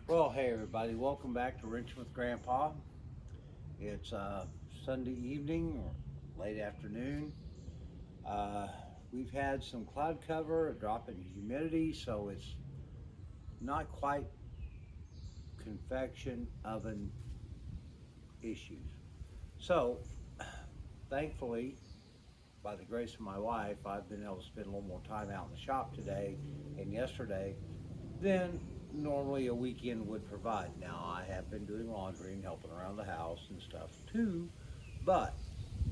Well, hey everybody, welcome back to Wrenching with Grandpa. It's Sunday evening or late afternoon. Uh, we've had some cloud cover, a drop in humidity, so it's not quite convection oven issues. So, thankfully, by the grace of my wife, I've been able to spend a little more time out in the shop today and yesterday than normally a weekend would provide. Now, I have been doing laundry and helping around the house and stuff too, but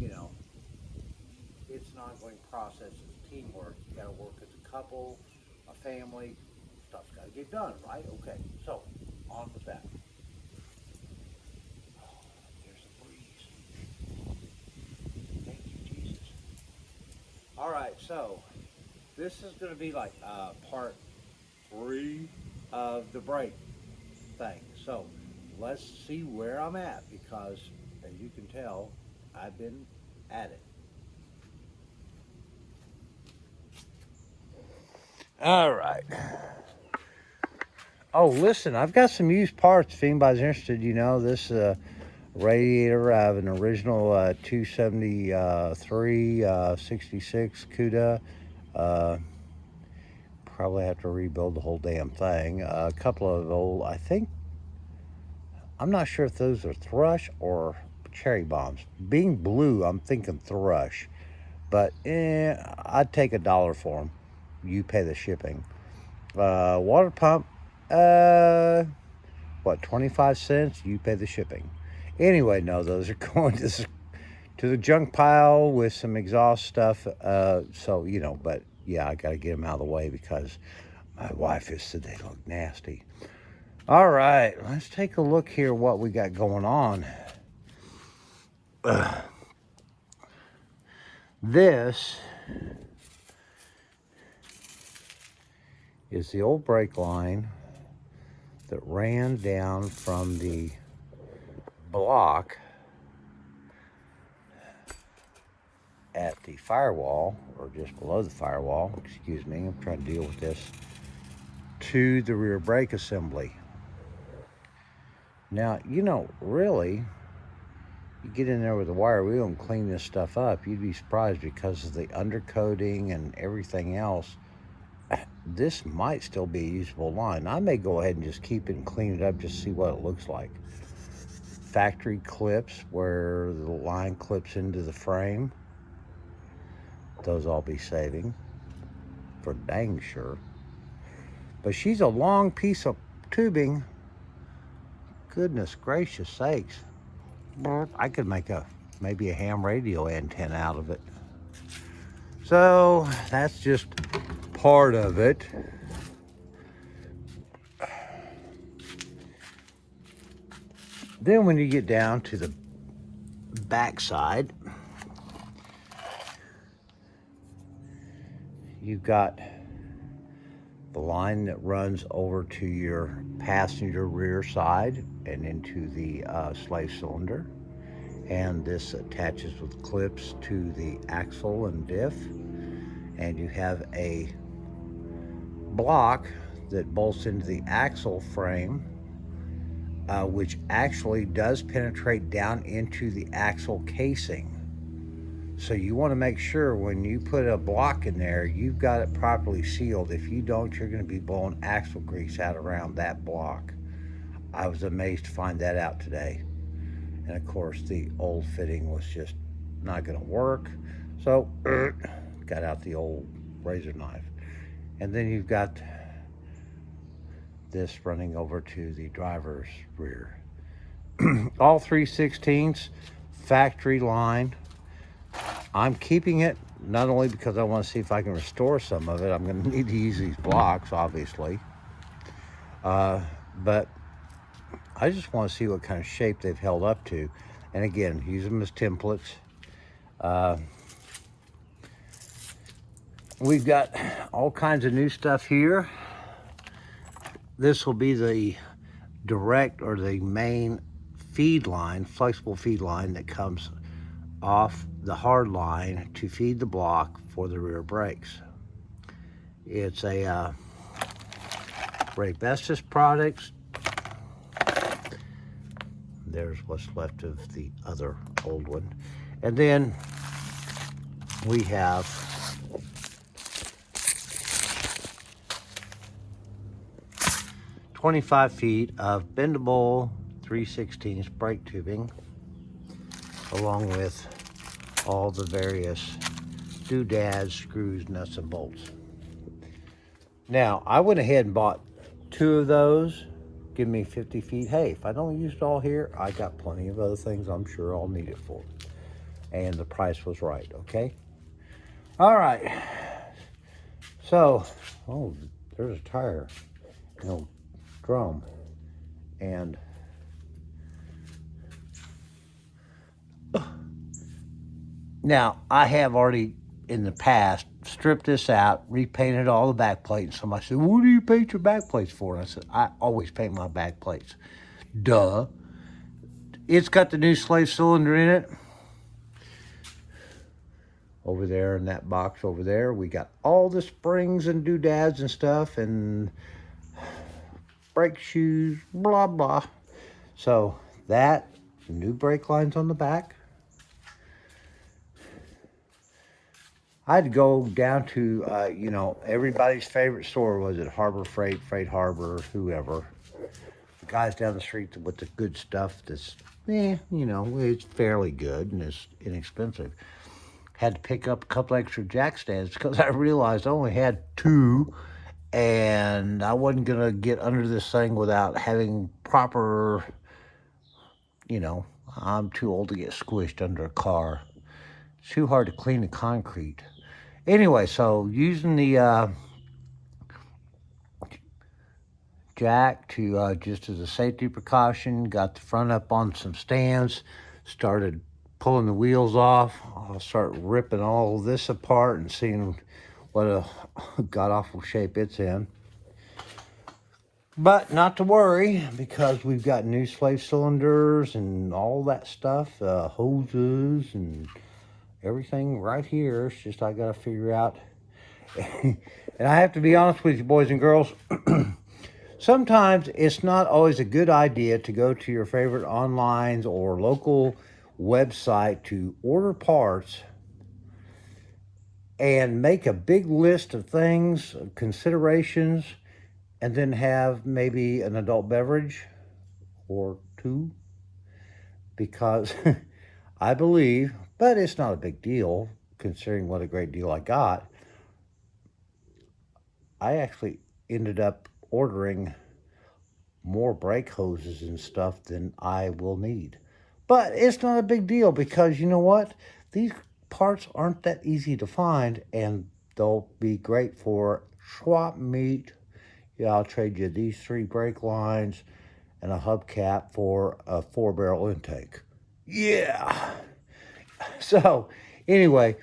you know, it's an ongoing process. It's teamwork. You got to work as a couple, a family. Stuff's got to get done, right? Okay, so on with that. Oh, there's a breeze. Thank you, Jesus. All right, so this is going to be like part three of the break thing. So let's see where I'm at because, as you can tell, I've been at it. All right. Oh, listen, I've got some used parts if anybody's interested. This radiator, I have an original 273 66 CUDA. Uh, Probably have to rebuild the whole damn thing. A couple of old, I think, I'm not sure if those are thrush or cherry bombs. Being blue, I'm thinking thrush. But I'd take $1 for them. You pay the shipping. Water pump, uh, what, 25 cents? You pay the shipping. Anyway, no, those are going to the junk pile with some exhaust stuff. But yeah, I got to get them out of the way because my wife has said they look nasty. All right, let's take a look here what we got going on. This is the old brake line that ran down from the block at the firewall, or just below the firewall, excuse me, I'm trying to deal with this, to the rear brake assembly. Now, really, you get in there with a wire wheel and clean this stuff up, you'd be surprised because of the undercoating and everything else. This might still be a usable line. I may go ahead and just keep it and clean it up just to see what it looks like. Factory clips where the line clips into the frame. Those I'll be saving for dang sure. But she's a long piece of tubing. Goodness gracious sakes. I could make maybe a ham radio antenna out of it. So that's just part of it. Then when you get down to the backside, you've got the line that runs over to your passenger rear side and into the slave cylinder. And this attaches with clips to the axle and diff. And you have a block that bolts into the axle frame, which actually does penetrate down into the axle casing. So you want to make sure when you put a block in there, you've got it properly sealed. If you don't, you're going to be blowing axle grease out around that block. I was amazed to find that out today. And of course, the old fitting was just not going to work. So, got out the old razor knife. And then you've got this running over to the driver's rear. All 3/16 factory line. I'm keeping it not only because I want to see if I can restore some of it. I'm going to need to use these blocks, obviously. But I just want to see what kind of shape they've held up to. And again, use them as templates. We've got all kinds of new stuff here. This will be the direct or the main feed line, flexible feed line that comes off the hard line to feed the block for the rear brakes. It's a Ray Bestis products. there's what's left of the other old one. And then we have 25 feet of bendable 3/16 brake tubing, along with all the various doodads, screws, nuts, and bolts. Now, I went ahead and bought 2 of those. Give me 50 feet. Hey, if I don't use it all here, I got plenty of other things I'm sure I'll need it for. And the price was right, okay? All right. So, oh, there's a tire, drum. And now, I have already in the past stripped this out, repainted all the back plates. Somebody said, what do you paint your back plates for? And I said, I always paint my back plates. Duh. It's got the new slave cylinder in it. Over there in that box over there, we got all the springs and doodads and stuff and brake shoes, blah, blah. So that, new brake lines on the back. I had to go down to, everybody's favorite store. Was it Harbor Freight, Freight Harbor, whoever. The guys down the street with the good stuff that's, it's fairly good and it's inexpensive. Had to pick up a couple extra jack stands because I realized I only had 2 and I wasn't going to get under this thing without having proper, I'm too old to get squished under a car. It's too hard to clean the concrete. Anyway, so using the jack to just as a safety precaution, got the front up on some stands, started pulling the wheels off. I'll start ripping all this apart and seeing what a god-awful shape it's in. But not to worry, because we've got new slave cylinders and all that stuff, hoses and everything right here. It's just I got to figure out. And I have to be honest with you, boys and girls. Sometimes it's not always a good idea to go to your favorite online or local website to order parts and make a big list of things, considerations, and then have maybe an adult beverage or 2. Because I believe, but it's not a big deal considering what a great deal I got, I actually ended up ordering more brake hoses and stuff than I will need. But it's not a big deal because you know what? These parts aren't that easy to find and they'll be great for swap meet. Yeah, I'll trade you these 3 brake lines and a hubcap for a 4-barrel intake. Yeah. So, anyway,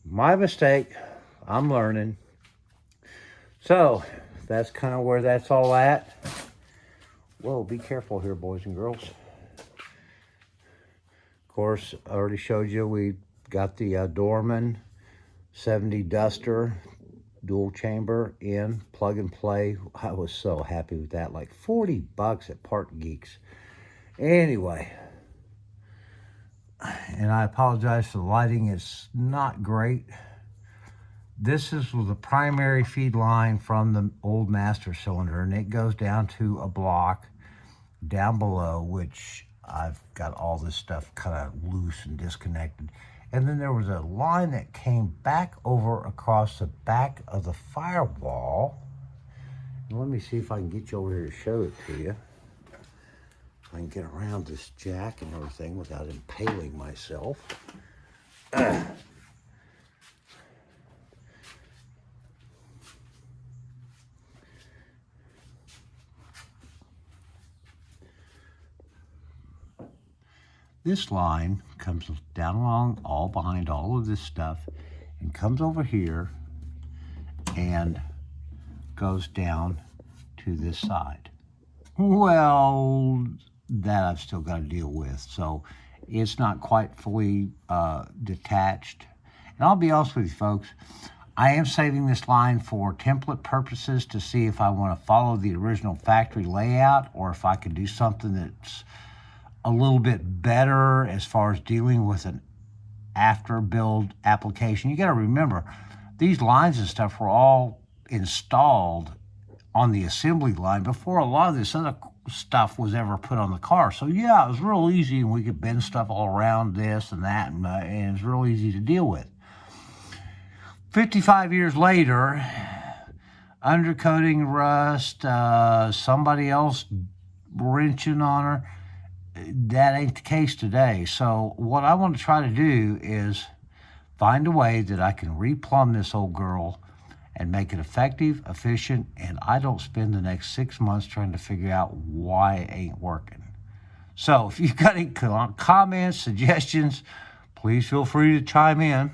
my mistake. I'm learning. So, that's kind of where that's all at. Whoa, be careful here, boys and girls. Of course, I already showed you we got the Dorman 70 Duster dual chamber in, plug and play. I was so happy with that, like $40 at Part Geeks. Anyway, and I apologize for the lighting, it's not great. This is the primary feed line from the old master cylinder, and it goes down to a block down below, which I've got all this stuff kind of loose and disconnected. And then there was a line that came back over across the back of the firewall. And let me see if I can get you over here to show it to you. If I can get around this jack and everything without impaling myself. This line comes down along all behind all of this stuff and comes over here and goes down to this side. Well, that I've still got to deal with. So it's not quite fully detached. And I'll be honest with you folks, I am saving this line for template purposes to see if I want to follow the original factory layout or if I can do something that's a little bit better as far as dealing with an after build application. You got to remember, these lines and stuff were all installed on the assembly line before a lot of this other stuff was ever put on the car. So yeah, it was real easy, and we could bend stuff all around this and that, and it's real easy to deal with. 55 years later, undercoating rust, somebody else wrenching on her, that ain't the case today. So what I want to try to do is find a way that I can replumb this old girl and make it effective, efficient, and I don't spend the next 6 months trying to figure out why it ain't working. So if you've got any comments, suggestions, please feel free to chime in.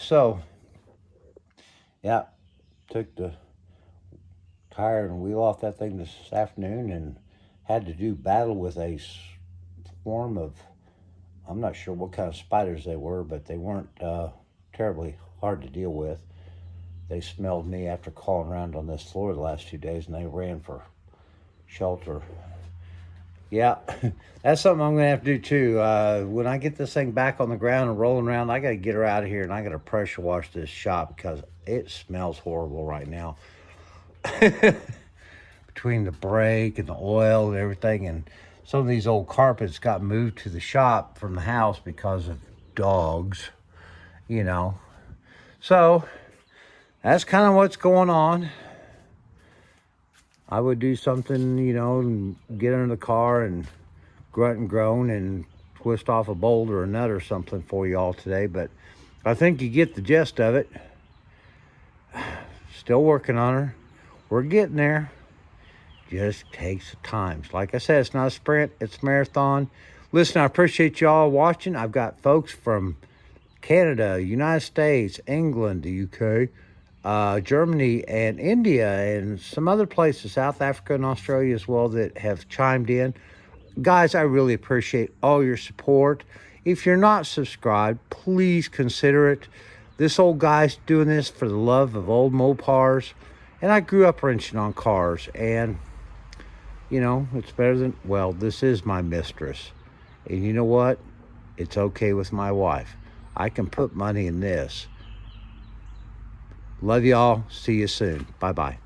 So, yeah, took the tire and wheel off that thing this afternoon and had to do battle with a swarm of, I'm not sure what kind of spiders they were, but they weren't terribly hard to deal with. They smelled me after crawling around on this floor the last 2 days, and they ran for shelter. Yeah, that's something I'm going to have to do too. When I get this thing back on the ground and rolling around, I got to get her out of here, and I got to pressure wash this shop because it smells horrible right now. Between the brake and the oil and everything, and some of these old carpets got moved to the shop from the house because of dogs, you know. So that's kind of what's going on. I would do something, you know, and get in the car and grunt and groan and twist off a bolt or a nut or something for you all today, but I think you get the gist of it. Still working on her. We're getting there. Just takes time. Like I said, it's not a sprint, it's a marathon. Listen, I appreciate y'all watching. I've got folks from Canada, United States, England, the UK, Germany, and India, and some other places, South Africa and Australia as well, that have chimed in. Guys, I really appreciate all your support. If you're not subscribed, please consider it. This old guy's doing this for the love of old Mopars, and I grew up wrenching on cars, and you know, it's better than, well, this is my mistress. And you know what? It's okay with my wife. I can put money in this. Love y'all. See you soon. Bye-bye.